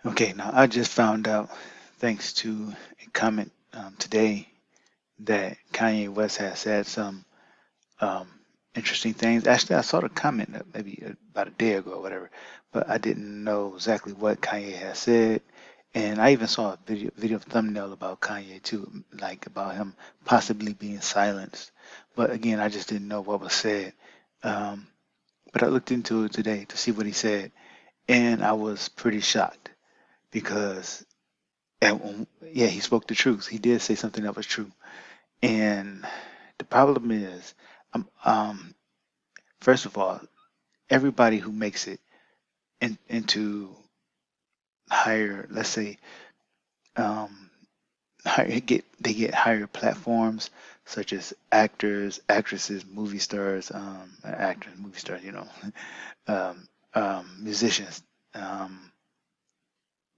Okay, now I just found out, thanks to a comment today, that Kanye West has said some um, interesting things. Actually, I saw the comment maybe about a day ago or whatever, but I didn't know exactly what Kanye has said. And I even saw a video thumbnail about Kanye too, like about him possibly being silenced. But again, I just didn't know what was said. Um, but I looked into it today to see what he said, and I was pretty shocked because, yeah, he spoke the truth. He did say something that was true. And the problem is, first of all, everybody who makes it into higher, let's say, um, they get higher platforms, such as actors, actresses, movie stars, actors, movie stars, musicians, um,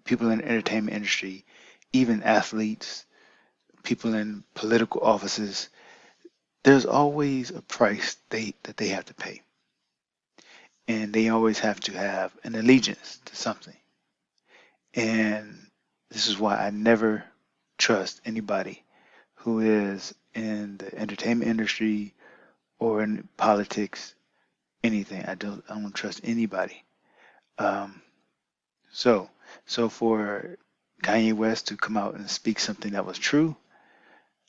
people in the entertainment industry, even athletes, people in political offices. There's always a price that they have to pay, and they always have to have an allegiance to something. And this is why I never trust anybody who is in the entertainment industry or in politics, anything. I don't trust anybody. Um, so so for Kanye West to come out and speak something that was true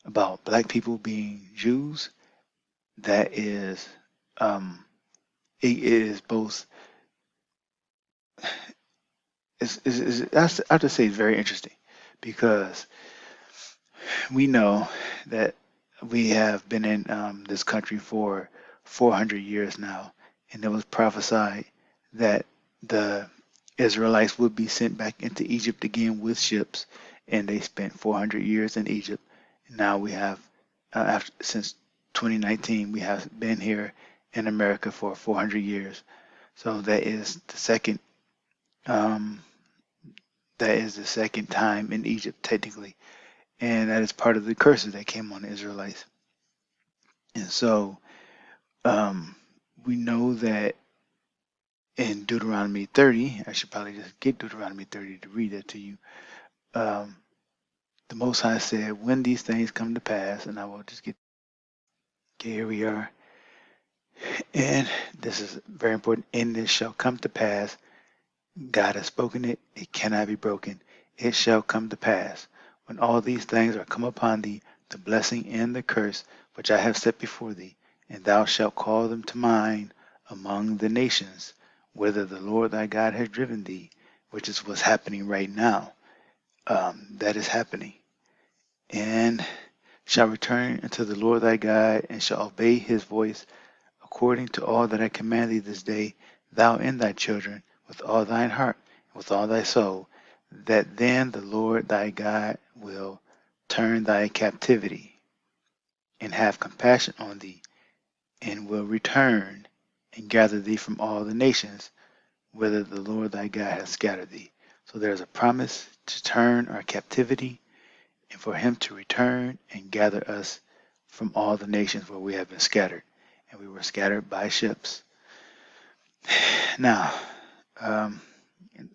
about black people being Jews, that is um, it is both I have to say it's very interesting because we know that we have been in this country for 400 years now, and it was prophesied that the Israelites would be sent back into Egypt again with ships, and they spent 400 years in Egypt. And now we have, since 2019, we have been here in America for 400 years. So um, that is the second time in Egypt technically, and that is part of the curses that came on the Israelites. And so um, we know that in Deuteronomy 30, I should probably just get Deuteronomy 30 to read that to you. Um, the Most High said, "When these things come to pass," and I will just get, okay, here we are. And this is very important. "And this shall come to pass. God has spoken it, it cannot be broken. It shall come to pass. When all these things are come upon thee, the blessing and the curse which I have set before thee, and thou shalt call them to mind among the nations, whither the Lord thy God has driven thee," which is what's happening right now. That is happening. "And shall return unto the Lord thy God, and shall obey his voice, according to all that I command thee this day, thou and thy children, with all thine heart, and with all thy soul, that then the Lord thy God will turn thy captivity, and have compassion on thee, and will return and gather thee from all the nations, whither the Lord thy God hath scattered thee." So there's a promise to turn our captivity, and for him to return and gather us from all the nations where we have been scattered. And we were scattered by ships. Now, um,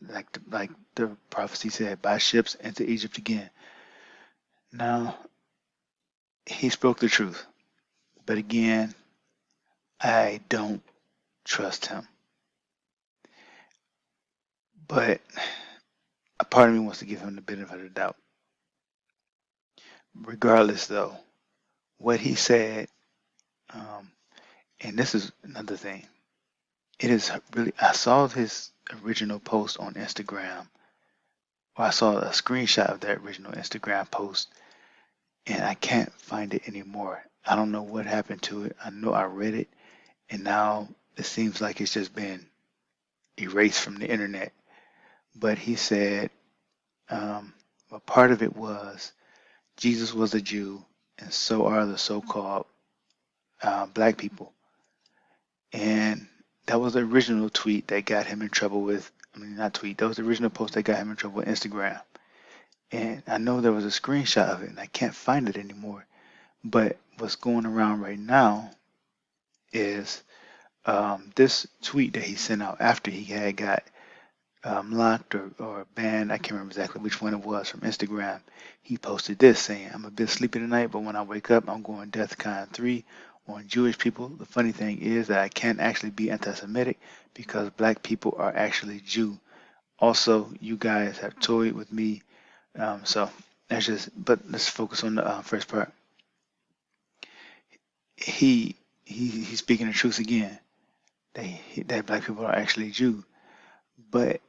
like the prophecy said, by ships into Egypt again. Now, he spoke the truth, but again, I don't trust him. But a part of me wants to give him the benefit of the doubt. Regardless, though, what he said, um, and this is another thing, it is really, I saw his original post on Instagram, or I saw a screenshot of that original Instagram post, and I can't find it anymore. I don't know what happened to it. I know I read it, and now it seems like it's just been erased from the internet. But he said, a part of it was Jesus was a Jew, and so are the so-called black people. And that was the original tweet that got him in trouble with, I mean, not tweet, that was the original post that got him in trouble with Instagram. And I know there was a screenshot of it, and I can't find it anymore. But what's going around right now is this tweet that he sent out after he had got locked or banned. I can't remember exactly which one it was from Instagram. He posted this saying, "I'm a bit sleepy tonight, but when I wake up, I'm going DEFCON 3 on Jewish people. The funny thing is that I can't actually be anti-Semitic because black people are actually Jew. Also, you guys have toyed with me." So that's just, but let's focus on the first part. He he's speaking the truth again. That black people are actually Jew, but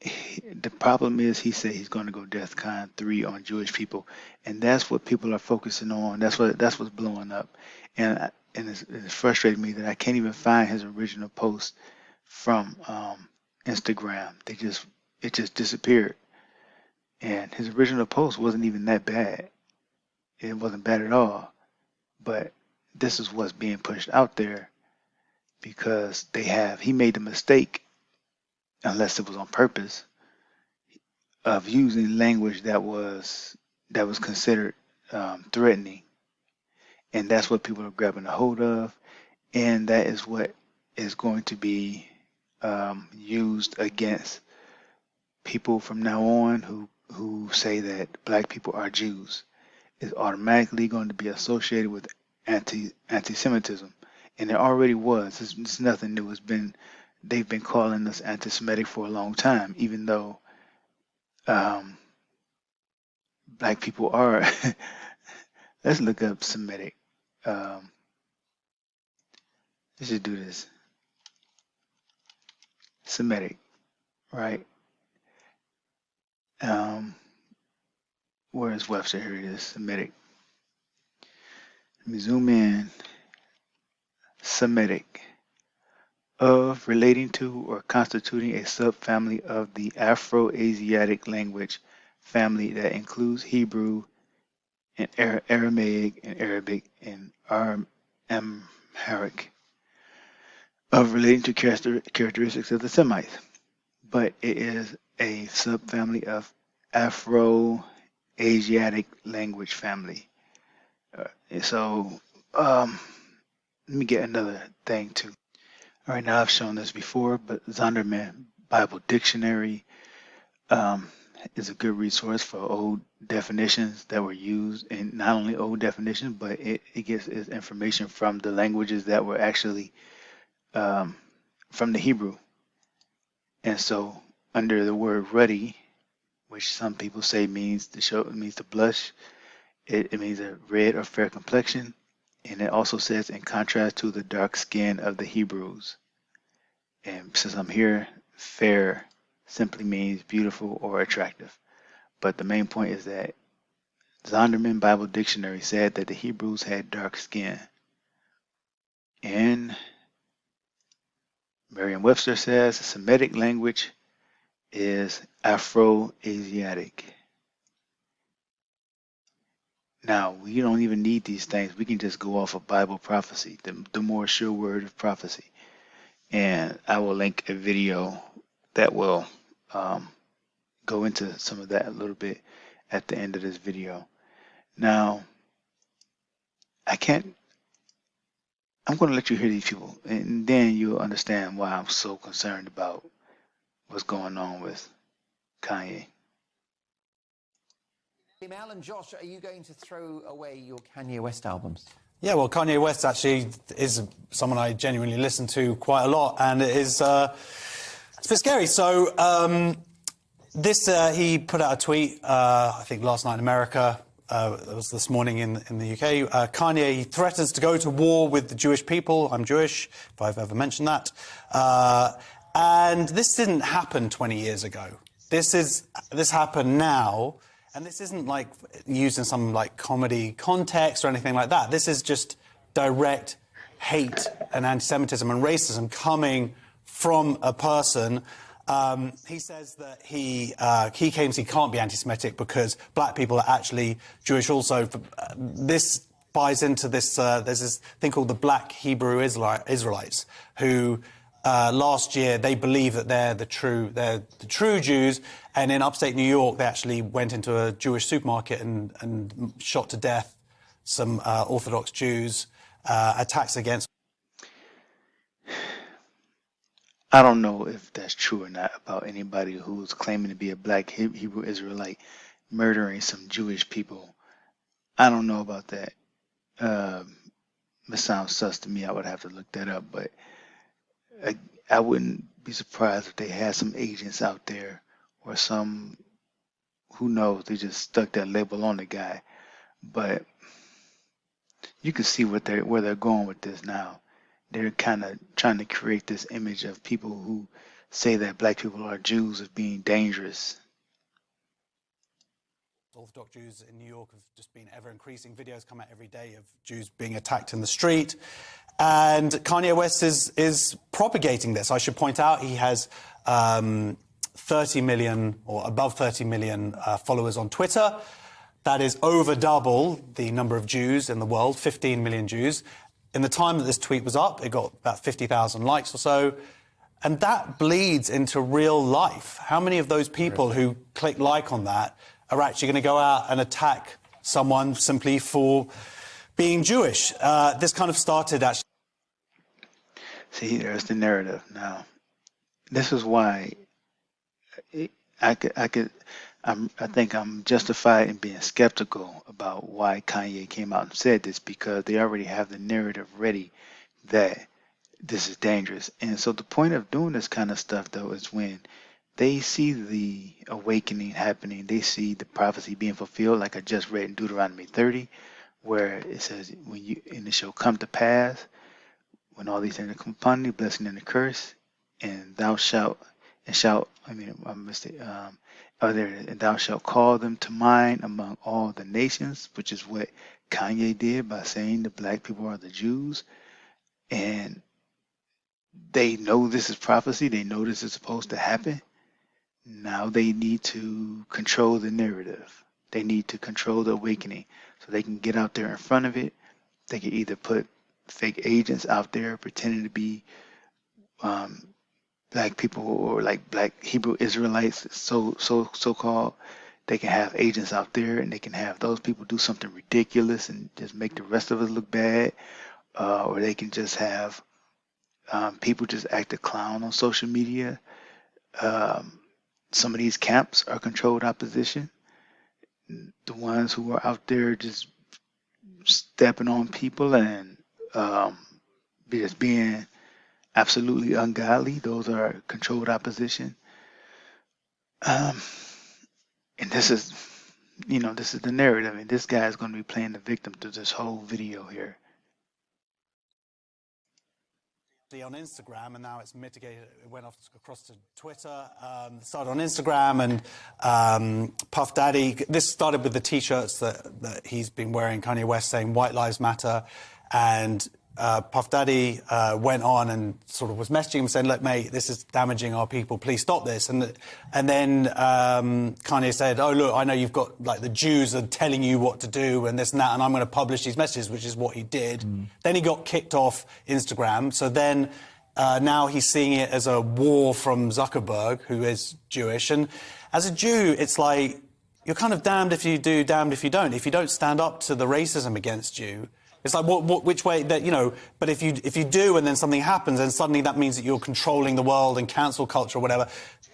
the problem is he said he's going to go DEFCON 3 on Jewish people, and that's what people are focusing on. That's what's blowing up, and it's frustrating me that I can't even find his original post from Instagram. It just disappeared, and his original post wasn't even that bad. It wasn't bad at all, but this is what's being pushed out there because he made the mistake, unless it was on purpose, of using language that was considered threatening, and that's what people are grabbing a hold of, and that is what is going to be used against people from now on who say that black people are Jews. Is automatically going to be associated with anti-Semitism, and it already was. It's nothing new. They've been calling us anti-Semitic for a long time, even though um, black people are. Let's look up Semitic. Um, let's just do this. Semitic, right? Um, where is Webster? Here it is. Semitic. Let me zoom in. Semitic. Of, relating to, or constituting a subfamily of the Afro-Asiatic language family that includes Hebrew and Aramaic and Arabic and Amharic. Of, relating to characteristics of the Semites, but it is a subfamily of Afro-Asiatic language family. So let me get another thing too. All right, now I've shown this before, but Zondervan Bible Dictionary um, is a good resource for old definitions that were used, and not only old definitions, but it gets its information from the languages that were actually um, from the Hebrew. And so, under the word ruddy, which some people say means to show, it means to blush, it means a red or fair complexion, and it also says in contrast to the dark skin of the Hebrews. And since I'm here, fair simply means beautiful or attractive. But the main point is that Zondervan Bible Dictionary said that the Hebrews had dark skin. And Merriam-Webster says the Semitic language is Afro-Asiatic. Now, we don't even need these things. We can just go off of Bible prophecy, the more sure word of prophecy. And I will link a video that will um, go into some of that a little bit at the end of this video. Now, I'm going to let you hear these people, and then you'll understand why I'm so concerned about what's going on with Kanye. Mel and Josh, are you going to throw away your Kanye West albums? Yeah, well, Kanye West actually is someone I genuinely listen to quite a lot, and it is it's a bit scary. So he put out a tweet, I think last night in America. It was this morning in the UK. Kanye threatens to go to war with the Jewish people. I'm Jewish, if I've ever mentioned that. And this didn't happen 20 years ago. This happened now. And this isn't like used in some like comedy context or anything like that. This is just direct hate and anti-Semitism and racism coming from a person. He says that he claims he can't be anti-Semitic because black people are actually Jewish also. This buys into this. There's this thing called the Black Hebrew Israelites who. Last year, they believe that they're the true Jews, and in upstate New York, they actually went into a Jewish supermarket and shot to death some Orthodox Jews. Attacks against. I don't know if that's true or not about anybody who's claiming to be a black Hebrew Israelite murdering some Jewish people. I don't know about that. Um, it sounds sus to me. I would have to look that up, but I, I wouldn't be surprised if they had some agents out there or some, who knows, they just stuck that label on the guy. But you can see where they're going with this now. They're kind of trying to create this image of people who say that black people are Jews as being dangerous. Orthodox Jews in New York have just been ever increasing. Videos come out every day of Jews being attacked in the street. And Kanye West is propagating this. I should point out he has 30 million or above 30 million followers on Twitter. That is over double the number of Jews in the world, 15 million Jews. In the time that this tweet was up, it got about 50,000 likes or so. And that bleeds into real life. How many of those people who click like on that are actually going to go out and attack someone simply for being Jewish? This kind of started actually. See, there's the narrative. Now, this is why I think I'm justified in being skeptical about why Kanye came out and said this, because they already have the narrative ready that this is dangerous. And so the point of doing this kind of stuff, though, is when they see the awakening happening, they see the prophecy being fulfilled, like I just read in Deuteronomy 30, where it says, and it shall come to pass, when all these things come upon thee, blessing and a curse, and thou shalt, I missed it, there it is, and thou shalt call them to mind among all the nations, which is what Kanye did by saying the black people are the Jews. And they know this is prophecy, they know this is supposed to happen. Now they need to control the narrative. They need to control the awakening so they can get out there in front of it. They can either put fake agents out there pretending to be black people or like black Hebrew Israelites, so called. They can have agents out there and they can have those people do something ridiculous and just make the rest of us look bad. Or they can just have people just act a clown on social media. Some of these camps are controlled opposition. The ones who are out there just stepping on people and just being absolutely ungodly, those are controlled opposition. And this is, this is the narrative. I mean, this guy is going to be playing the victim through this whole video here. On Instagram, and now it's mitigated. It went off across to Twitter. Started on Instagram, and Puff Daddy. This started with the T-shirts that he's been wearing. Kanye West saying "White Lives Matter," and Puff Daddy went on and sort of was messaging him saying, "Look, mate, this is damaging our people. Please stop this." And then Kanye said, "Oh, look, I know you've got, like, the Jews are telling you what to do and this and that, and I'm going to publish these messages," which is what he did. Then he got kicked off Instagram. So then now he's seeing it as a war from Zuckerberg, who is Jewish. And as a Jew, it's like you're kind of damned if you do, damned if you don't. If you don't stand up to the racism against you, it's like, which way, that, but if you do and then something happens and suddenly that means that you're controlling the world and cancel culture or whatever,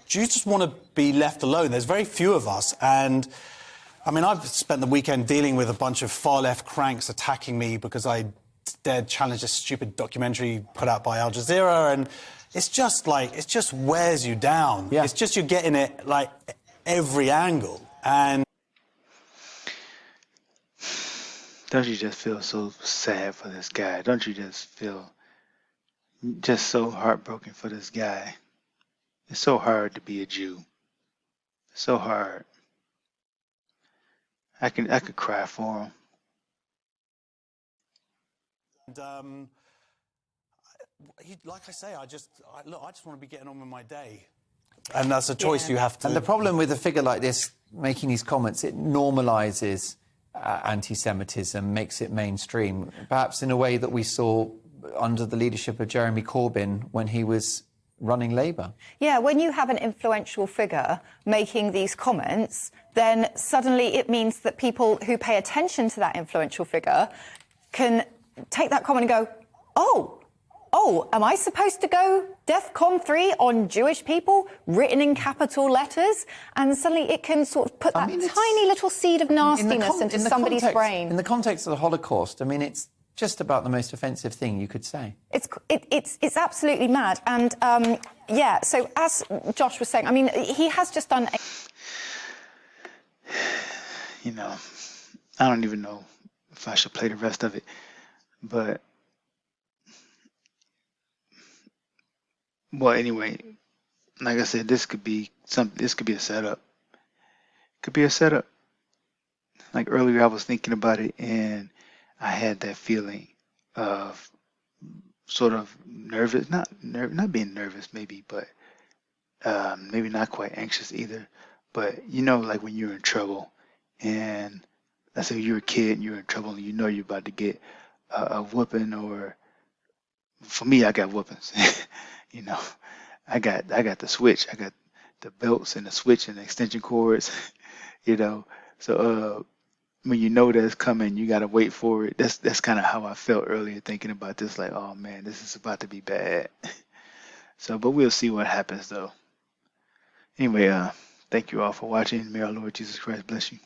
Jews just want to be left alone. There's very few of us. And, I mean, I've spent the weekend dealing with a bunch of far-left cranks attacking me because I dared challenge a stupid documentary put out by Al Jazeera. And it's just like, it just wears you down. Yeah. It's just you're getting it, like, every angle. And don't you just feel so sad for this guy? Don't you just feel just so heartbroken for this guy? It's so hard to be a Jew. It's so hard. I could cry for him. And like I say, I just want to be getting on with my day. And that's a choice you have to. And the problem with a figure like this making these comments, it normalises anti-Semitism, makes it mainstream, perhaps in a way that we saw under the leadership of Jeremy Corbyn when he was running Labour. Yeah, when you have an influential figure making these comments, then suddenly it means that people who pay attention to that influential figure can take that comment and go, oh, am I supposed to go DEFCON 3 on Jewish people, written in capital letters, and suddenly it can sort of put that tiny little seed of nastiness into somebody's brain. In the context of the Holocaust, I mean, it's just about the most offensive thing you could say. It's absolutely mad. And, yeah, so as Josh was saying, I mean, he has just done... You know, I don't even know if I should play the rest of it, but... Well, anyway, like I said, this could be something. This could be a setup. Could be a setup. Like earlier, I was thinking about it, and I had that feeling of sort of nervous, not being nervous, maybe, but maybe not quite anxious either. But you know, like when you're in trouble, and let's say you're a kid and you're in trouble, and you know you're about to get a whooping, or for me, I got whoopings. You know, I got the switch. I got the belts and the switch and the extension cords. You know, so when you know that's coming, you gotta wait for it. That's kind of how I felt earlier thinking about this. Like, oh man, this is about to be bad. So, but we'll see what happens though. Anyway, thank you all for watching. May our Lord Jesus Christ bless you.